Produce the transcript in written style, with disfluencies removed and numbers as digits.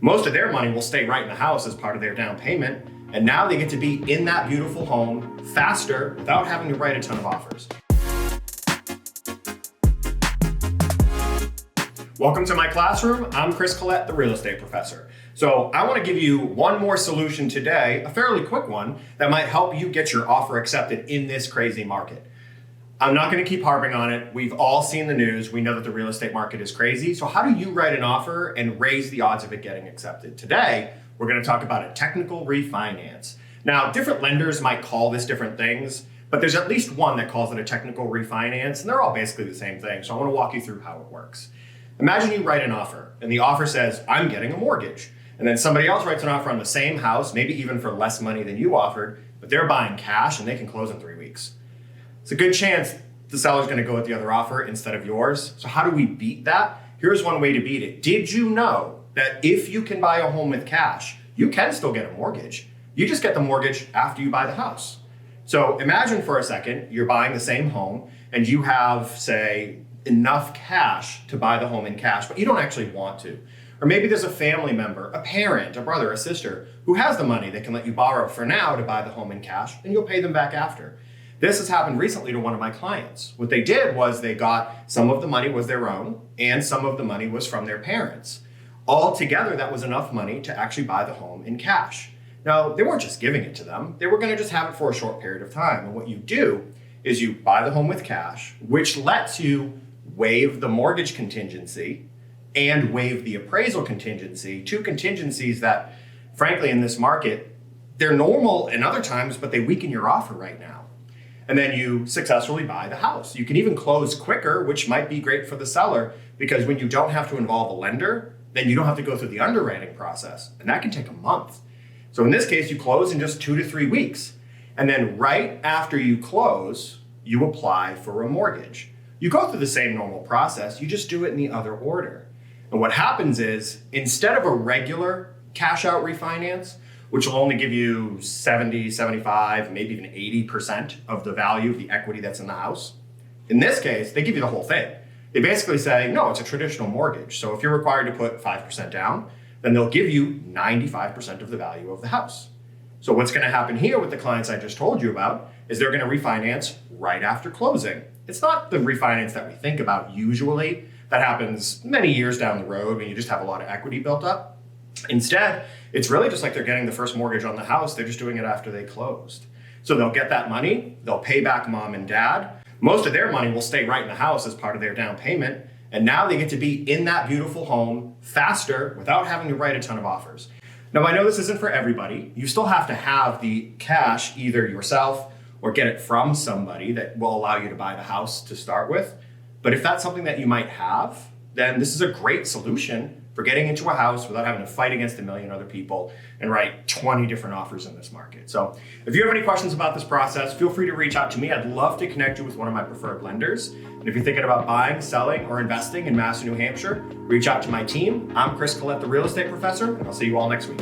Most of their money will stay right in the house as part of their down payment, and now they get to be in that beautiful home faster without having to write a ton of offers. Welcome to my classroom. I'm Chris Collette, the real estate professor. So I want to give you one more solution today, a fairly quick one, that might help you get your offer accepted in this crazy market. I'm not going to keep harping on it. We've all seen the news. We know that the real estate market is crazy. So how do you write an offer and raise the odds of it getting accepted? Today, we're going to talk about a technical refinance. Now, different lenders might call this different things, but there's at least one that calls it a technical refinance, and they're all basically the same thing. So I want to walk you through how it works. Imagine you write an offer, and the offer says, I'm getting a mortgage. And then somebody else writes an offer on the same house, maybe even for less money than you offered, but they're buying cash and they can close in 3 weeks. It's a good chance the seller's going to go with the other offer instead of yours. So how do we beat that? Here's one way to beat it. Did you know that if you can buy a home with cash, you can still get a mortgage? You just get the mortgage after you buy the house. So imagine for a second, you're buying the same home and you have, say, enough cash to buy the home in cash, but you don't actually want to. Or maybe there's a family member, a parent, a brother, a sister, who has the money that can let you borrow for now to buy the home in cash, and you'll pay them back after. This has happened recently to one of my clients. What they did was they got some of the money was their own, and some of the money was from their parents. All together, that was enough money to actually buy the home in cash. Now, they weren't just giving it to them. They were going to just have it for a short period of time. And what you do is you buy the home with cash, which lets you waive the mortgage contingency and waive the appraisal contingency, two contingencies that, frankly, in this market, they're normal in other times, but they weaken your offer right now. And then you successfully buy the house. You can even close quicker, which might be great for the seller, because when you don't have to involve a lender, then you don't have to go through the underwriting process, and that can take a month. So in this case, you close in just 2 to 3 weeks. And then right after you close, you apply for a mortgage. You go through the same normal process, you just do it in the other order. And what happens is, instead of a regular cash out refinance, which will only give you 70, 75, maybe even 80% of the value of the equity that's in the house, in this case, they give you the whole thing. They basically say, no, it's a traditional mortgage. So if you're required to put 5% down, then they'll give you 95% of the value of the house. So what's going to happen here with the clients I just told you about is they're going to refinance right after closing. It's not the refinance that we think about usually. That happens many years down the road when you just have a lot of equity built up. Instead, it's really just like they're getting the first mortgage on the house. They're just doing it after they closed. So they'll get that money. They'll pay back mom and dad. Most of their money will stay right in the house as part of their down payment. And now they get to be in that beautiful home faster without having to write a ton of offers. Now, I know this isn't for everybody. You still have to have the cash either yourself or get it from somebody that will allow you to buy the house to start with. But if that's something that you might have, then this is a great solution for getting into a house without having to fight against a million other people and write 20 different offers in this market. So if you have any questions about this process, feel free to reach out to me. I'd love to connect you with one of my preferred lenders. And if you're thinking about buying, selling, or investing in Mass and New Hampshire, reach out to my team. I'm Chris Collette, the real estate professor, and I'll see you all next week.